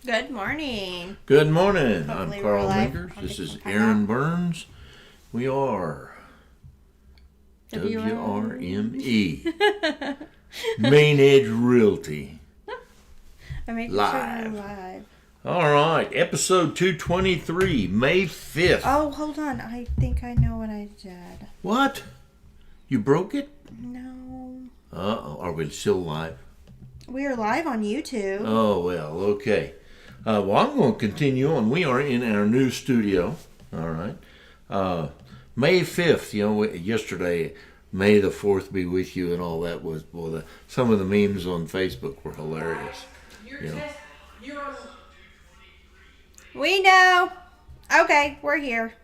Good morning. Good morning. Hopefully I'm we're Carl live Mingers. on This the is camera. Aaron Burns. We are WRME, Main Edge Realty. I'm making Live. sure we're live. All right, episode 223, May 5th. Oh, hold on. I think I know what I did. What? You broke it? No. Uh-oh. Are we still live? We are live on YouTube. Oh, well, okay. Well, I'm going to continue on. We are in our new studio. All right. May 5th, yesterday, May the 4th be with you and all that was, well, some of the memes on Facebook were hilarious. We know. Okay, we're here.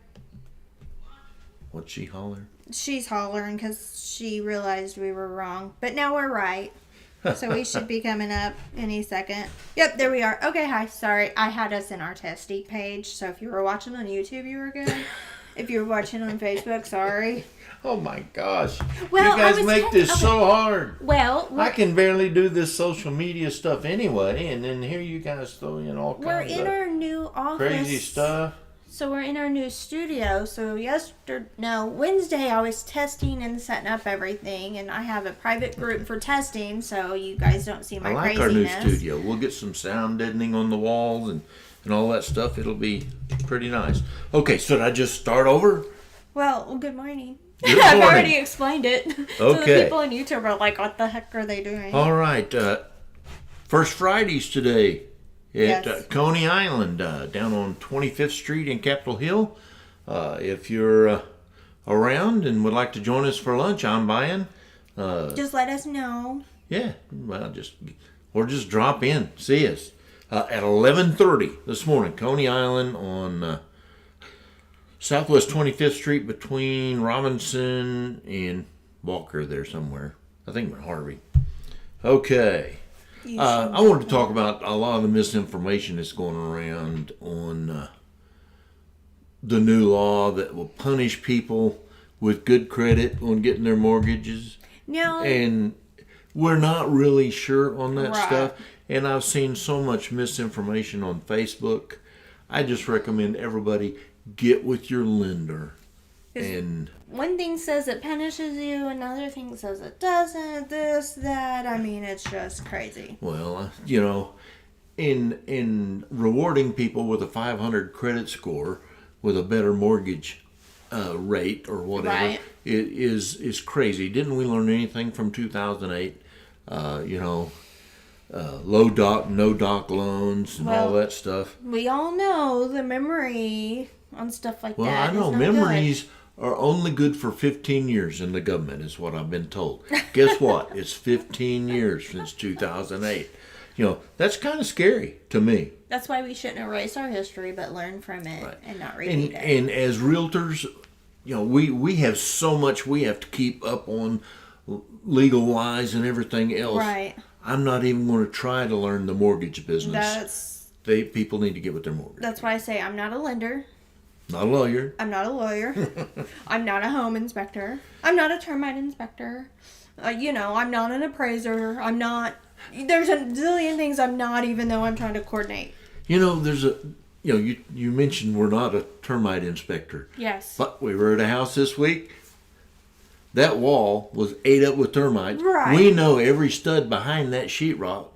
What's she holler? She's hollering because she realized we were wrong. But now we're right. So we should be coming up any second. Yep, there we are. Okay, hi. Sorry, I had us in our testing page. So if you were watching on YouTube, you were good. If you were watching on Facebook, sorry. Oh my gosh. Well, you guys make this so hard. Well, I can barely do this social media stuff anyway, and then here you guys throw in all kinds we're in of our new office. crazy stuff. So we're in our new studio. So Wednesday I was testing and setting up everything, and I have a private group for testing, so you guys don't see my I like craziness. our new studio. We'll get some sound deadening on the walls and all that stuff. It'll be pretty nice. Okay, so did I just start over? Well, good morning. Good I've morning. already explained it. So the Okay. people on YouTube are like, what the heck are they doing? All right. First Fridays today at Yes. Coney Island down on 25th Street in Capitol Hill. If you're around and would like to join us for lunch, I'm buying. Just let us know. Yeah, well, just drop in. See us at 11:30 this morning. Coney Island on Southwest 25th Street between Robinson and Walker there somewhere. I think Harvey. Okay. I wanted to talk about a lot of the misinformation that's going around on the new law that will punish people with good credit on getting their mortgages. Now, And we're not really sure on that Right. stuff. And I've seen so much misinformation on Facebook. I just recommend everybody get with your lender. And one thing says it punishes you, another thing says it doesn't, this, that. I mean, it's just crazy. well, in rewarding people with a 500 credit score with a better mortgage rate or whatever, Right. it is crazy. Didn't we learn anything from 2008? Low doc, no doc loans and all Well, that stuff. We all know the memory on stuff like Well, that. I know is not good. memories are only good for 15 years in the government, is what I've been told. Guess what? It's 15 years since 2008. That's kind of scary to me. That's why we shouldn't erase our history, but learn from it Right. and not And, repeat it. and as realtors, we have so much we have to keep up on legal wise and everything else. Right. I'm not even going to try to learn the mortgage business. People need to get with their mortgage. That's why I say I'm not a lender. Not a lawyer. I'm not a lawyer. I'm not a home inspector. I'm not a termite inspector. I'm not an appraiser. I'm not. There's a zillion things I'm not, even though I'm trying to coordinate. There's you mentioned we're not a termite inspector. Yes. But we were at a house this week. That wall was ate up with termites. Right. We know every stud behind that sheetrock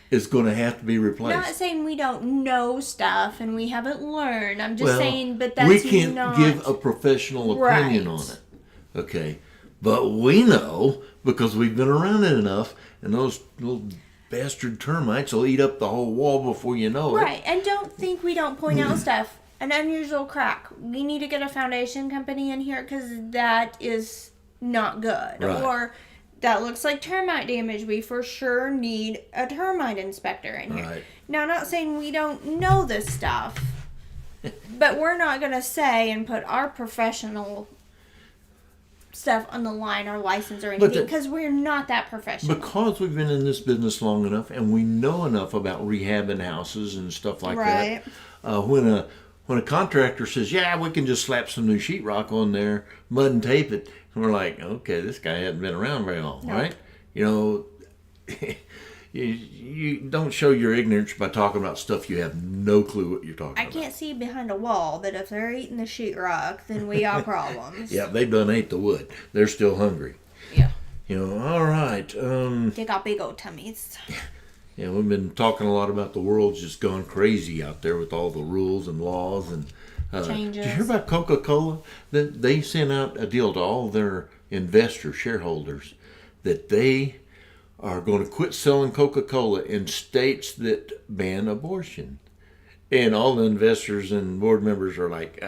is going to have to be replaced. Not saying we don't know stuff and we haven't learned. I'm just Well, saying, but that's we can't not... give a professional opinion Right. on it. Okay. But we know because we've been around it enough, and those little bastard termites will eat up the whole wall before you know it. Right, and don't think we don't point out stuff. An unusual crack. We need to get a foundation company in here because that is not good. Right. Or that looks like termite damage. We for sure need a termite inspector in here. Right. Now, I'm not saying we don't know this stuff, but we're not going to say and put our professional stuff on the line, our license or anything, because we're not that professional. Because we've been in this business long enough and we know enough about rehabbing houses and stuff like Right. that. When a contractor says, yeah, we can just slap some new sheetrock on there, mud and tape it, and we're like, okay, this guy hasn't been around very long, Nope. right? you don't show your ignorance by talking about stuff you have no clue what you're talking I about. can't see behind a wall, but if they're eating the sheetrock, then we got problems. Yeah, they've done ate the wood. They're still hungry. Yeah. All right. They got big old tummies. Yeah, we've been talking a lot about the world's just gone crazy out there with all the rules and laws and Changes. Did you hear about Coca-Cola? That they sent out a deal to all their investors, shareholders, that they are going to quit selling Coca-Cola in states that ban abortion. And all the investors and board members are like,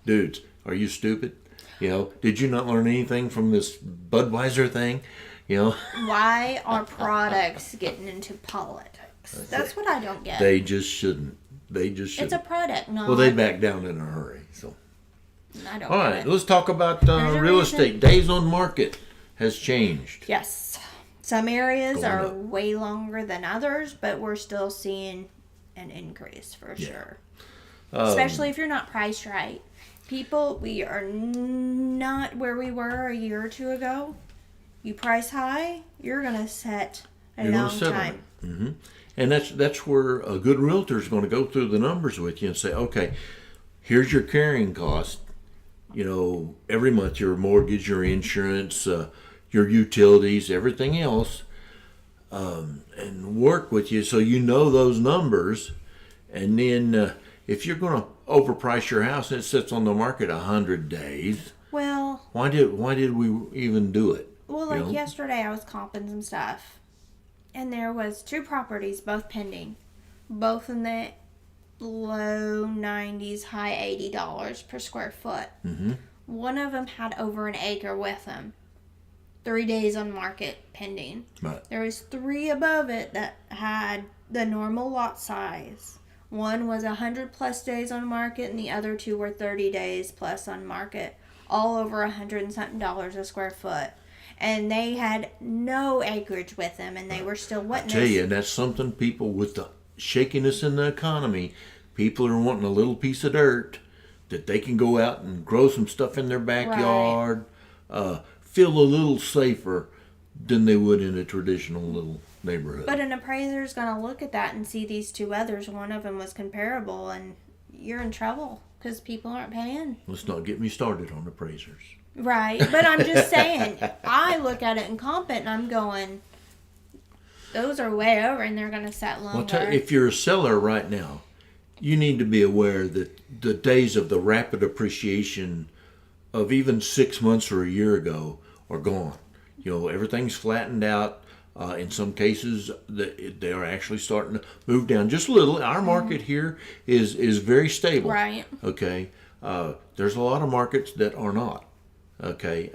dudes, are you stupid? Did you not learn anything from this Budweiser thing? Why are products getting into politics? That's what I don't get. They just shouldn't. It's a product, no. Well, they back down in a hurry. So, I don't all get right, it. let's talk about a real reason. estate. Days on market has changed. Yes. Some areas Going are up. way longer than others, but we're still seeing an increase for sure. Especially if you're not priced right. People, we are not where we were a year or two ago. You price high, you're going to set a You're gonna long settle time. it. Mm-hmm. And that's where a good realtor is going to go through the numbers with you and say, okay, here's your carrying cost. Every month your mortgage, your insurance, your utilities, everything else, and work with you so you know those numbers. And then if you're going to overprice your house and it sits on the market 100 days, Well, why did we even do it? like yesterday I was comping some stuff. And there was 2 properties, both pending. Both in the low 90s, high $80 per square foot. Mm-hmm. One of them had over an acre with them. 3 days on market pending. Right. There was 3 above it that had the normal lot size. One was 100 plus days on market, and the other 2 were 30 days plus on market. All over $100 and something a square foot. And they had no acreage with them, and they were still wanting Tell you, that's something people with the shakiness in the economy, people are wanting a little piece of dirt that they can go out and grow some stuff in their backyard, feel a little safer than they would in a traditional little neighborhood. But an appraiser's going to look at that and see these 2 others. One of them was comparable, and you're in trouble because people aren't paying. Let's not get me started on appraisers. Right, but I'm just saying, I look at it and comp it, and I'm going, those are way over, and they're going to set longer. Well, if you're a seller right now, you need to be aware that the days of the rapid appreciation of even 6 months or a year ago are gone. Everything's flattened out. In some cases, they are actually starting to move down just a little. Our market here is very stable. Right. Okay. There's a lot of markets that are not. Okay.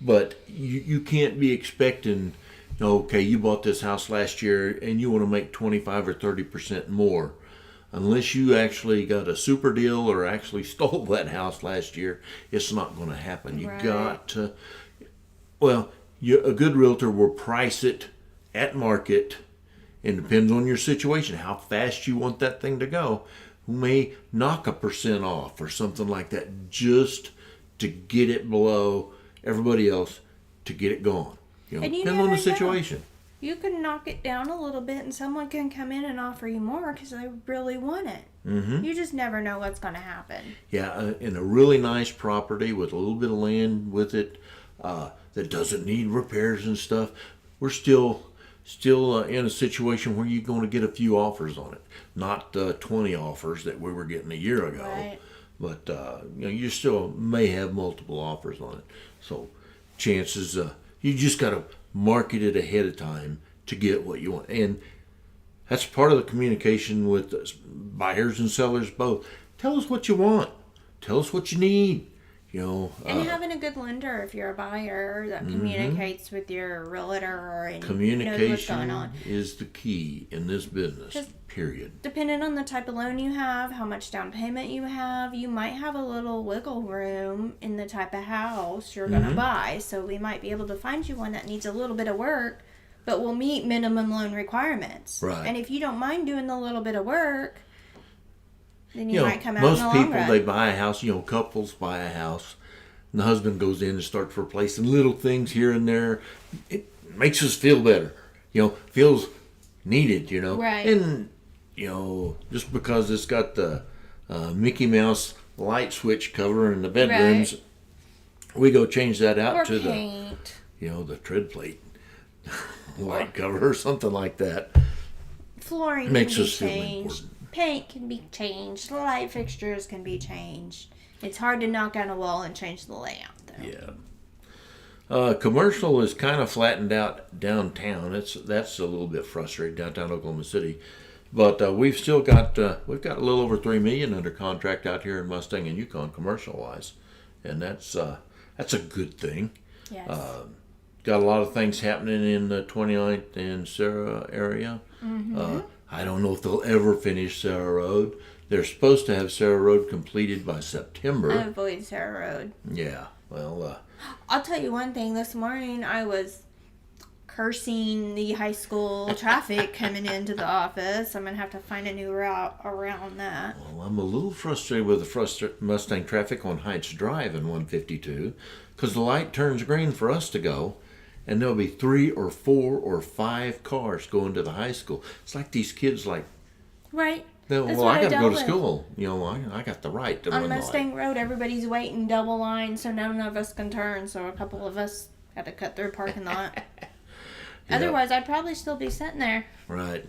But you can't be expecting, okay, you bought this house last year and you want to make 25 or 30% more. Unless you actually got a super deal or actually stole that house last year, it's not going to happen. You Right. got to, a good realtor will price it at market, and it depends on your situation, how fast you want that thing to go. Who may knock 1% off or something like that just to get it below everybody else to get it going. And you Depends on never the know. situation. You can knock it down a little bit, and someone can come in and offer you more because they really want it. Mm-hmm. You just never know what's going to happen. Yeah, in a really nice property with a little bit of land with it that doesn't need repairs and stuff, we're still in a situation where you're going to get a few offers on it. Not 20 offers that we were getting a year ago. Right. But you still may have multiple offers on it. So chances, you just got to market it ahead of time to get what you want. And that's part of the communication with buyers and sellers both. Tell us what you want. Tell us what you need. And having a good lender if you're a buyer that communicates with your realtor and knows what's going on. Communication is the key in this business, 'Cause period. Depending on the type of loan you have, how much down payment you have, you might have a little wiggle room in the type of house you're going to buy. So we might be able to find you one that needs a little bit of work, but will meet minimum loan requirements. Right. And if you don't mind doing the little bit of work, then you might come out most in the long people, run. they buy a house, couples buy a house, and the husband goes in and starts replacing little things here and there. It makes us feel better. Feels needed, you know. Right. And, you know, just because it's got the Mickey Mouse light switch cover in the bedrooms, we go change that out Or to paint. the tread plate light cover or something like that. Flooring Makes can be us feel changed. important. Paint can be changed. The light fixtures can be changed. It's hard to knock down a wall and change the layout, though. Yeah. Commercial is kind of flattened out downtown. That's a little bit frustrating, downtown Oklahoma City, but we've still got we've got a little over $3 million under contract out here in Mustang and Yukon commercial wise, and that's a good thing. Yes. Got a lot of things happening in the 29th and Sarah area. I don't know if they'll ever finish Sarah Road. They're supposed to have Sarah Road completed by September. I avoid Sarah Road. Yeah. Well, I'll tell you one thing. This morning I was cursing the high school traffic coming into the office. I'm going to have to find a new route around that. well, I'm a little frustrated with the Mustang traffic on Heights Drive in 152 because the light turns green for us to go, and there'll be 3 or 4 or 5 cars going to the high school. It's like these kids like, Right. well, That's I what I got to go dealt to with. school. You know, I got the right to On run the light. Mustang Road, everybody's waiting double line, so none of us can turn. So a couple of us had to cut through a parking lot. Otherwise, I'd probably still be sitting there. Right.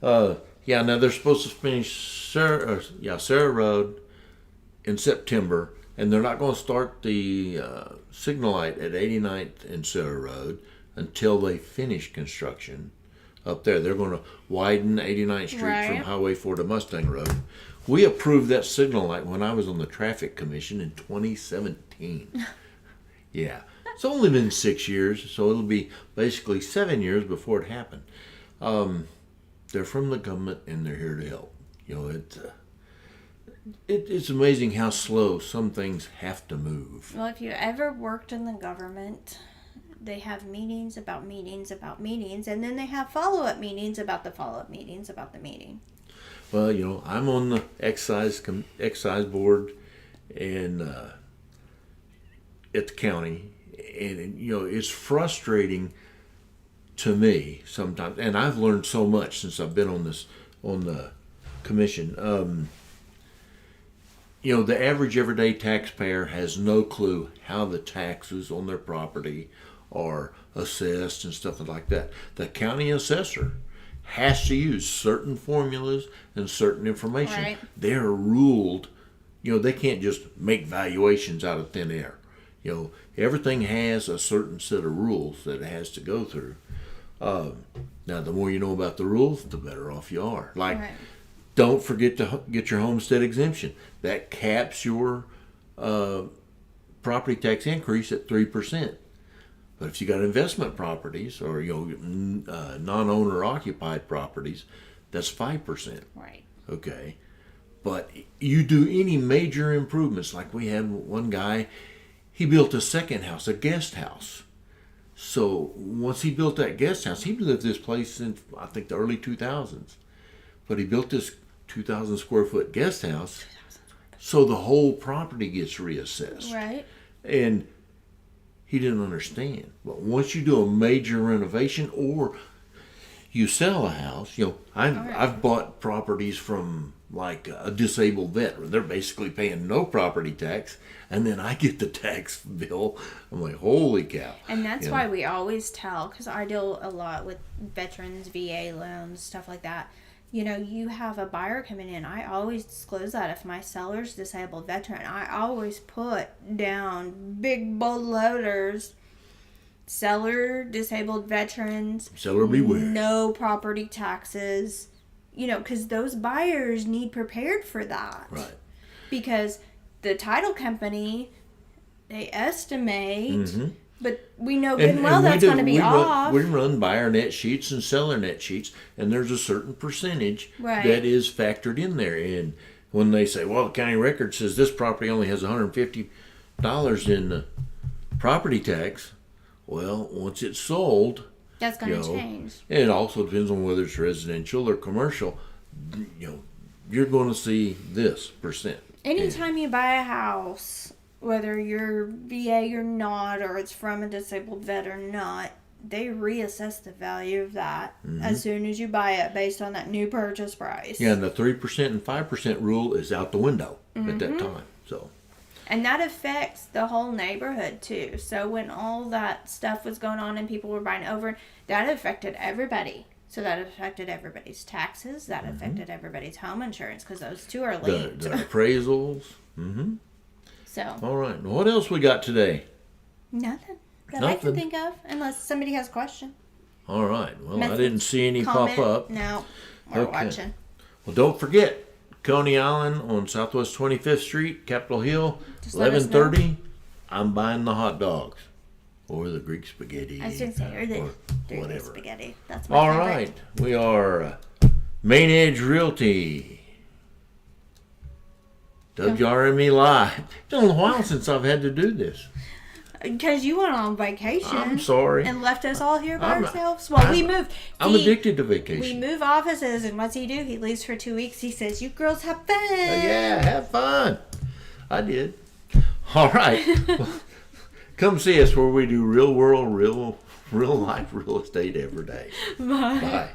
Yeah, now they're supposed to finish Sarah Road in September, and they're not going to start the signal light at 89th and Sarah Road until they finish construction up there. They're going to widen 89th Street from Right. Highway 4 to Mustang Road. We approved that signal light when I was on the Traffic Commission in 2017. Yeah. It's only been 6 years, so it'll be basically 7 years before it happened. They're from the government and they're here to help. You know, it's amazing how slow some things have to move. Well, if you ever worked in the government, they have meetings about meetings about meetings, and then they have follow-up meetings about the follow-up meetings about the meeting. Well, you know, I'm on the excise board and at the county, and you know, it's frustrating to me sometimes. And I've learned so much since I've been on the commission. You know, the average everyday taxpayer has no clue how the taxes on their property are assessed and stuff like that. The county assessor has to use certain formulas and certain information. Right. They're ruled, you know, they can't just make valuations out of thin air. You know, everything has a certain set of rules that it has to go through. Now, the more you know about the rules, the better off you are. Like, Right. don't forget to get your homestead exemption. That caps your property tax increase at 3%. But if you got investment properties or non-owner occupied properties, that's 5%. Right. Okay, but you do any major improvements, like we had one guy, he built a second house, a guest house. So once he built that guest house, he lived this place in I think the early 2000s. But he built this 2,000 square foot guest house, so the whole property gets reassessed. Right. And he didn't understand. But once you do a major renovation or you sell a house, you know, I've bought properties from like a disabled veteran. They're basically paying no property tax, and then I get the tax bill. I'm like, holy cow. And that's You why know? we always tell, because I deal a lot with veterans, VA loans, stuff like that. You know, you have a buyer coming in. I always disclose that if my seller's disabled veteran, I always put down big bold letters. Seller, disabled veterans, Seller beware. no property taxes. You know, because those buyers need prepared for that. Right. Because the title company, they estimate, but we know good and well that's going to be off. We run buyer net sheets and seller net sheets, and there's a certain percentage Right. that is factored in there. And when they say, well, the county record says this property only has $150 in property tax, well, once it's sold, That's going you to know, change. and it also depends on whether it's residential or commercial. You know, you're going to see this percent. Anytime you buy a house, whether you're VA or not, or it's from a disabled vet or not, they reassess the value of that as soon as you buy it based on that new purchase price. Yeah, and the 3% and 5% rule is out the window at that time. So, and that affects the whole neighborhood too. So when all that stuff was going on and people were buying over, that affected everybody. So that affected everybody's taxes. That affected everybody's home insurance because those two are the linked. appraisals. So All right. What else we got today? nothing that I can Nothing. think of, unless somebody has a question. All right. Well, I Message, didn't see any comment. pop up. No, we're Okay. watching. Well, don't forget Coney Island on Southwest 25th Street, Capitol Hill, Just let us 11:30. I'm buying the hot dogs or the Greek spaghetti. I was going to say, or the or dirty whatever. spaghetti. That's my All favorite. right. We are Main Edge Realty. WRME Live. It's been a while since I've had to do this. Because you went on vacation. I'm sorry. And left us all here by I'm- ourselves. Well, we moved. I'm See, addicted to We vacation. move offices, and what's he do? He leaves for 2 weeks. He says, "You girls have fun." Yeah, have fun. I did. All right. Come see us where we do real world, real life real estate every day. Bye. Bye.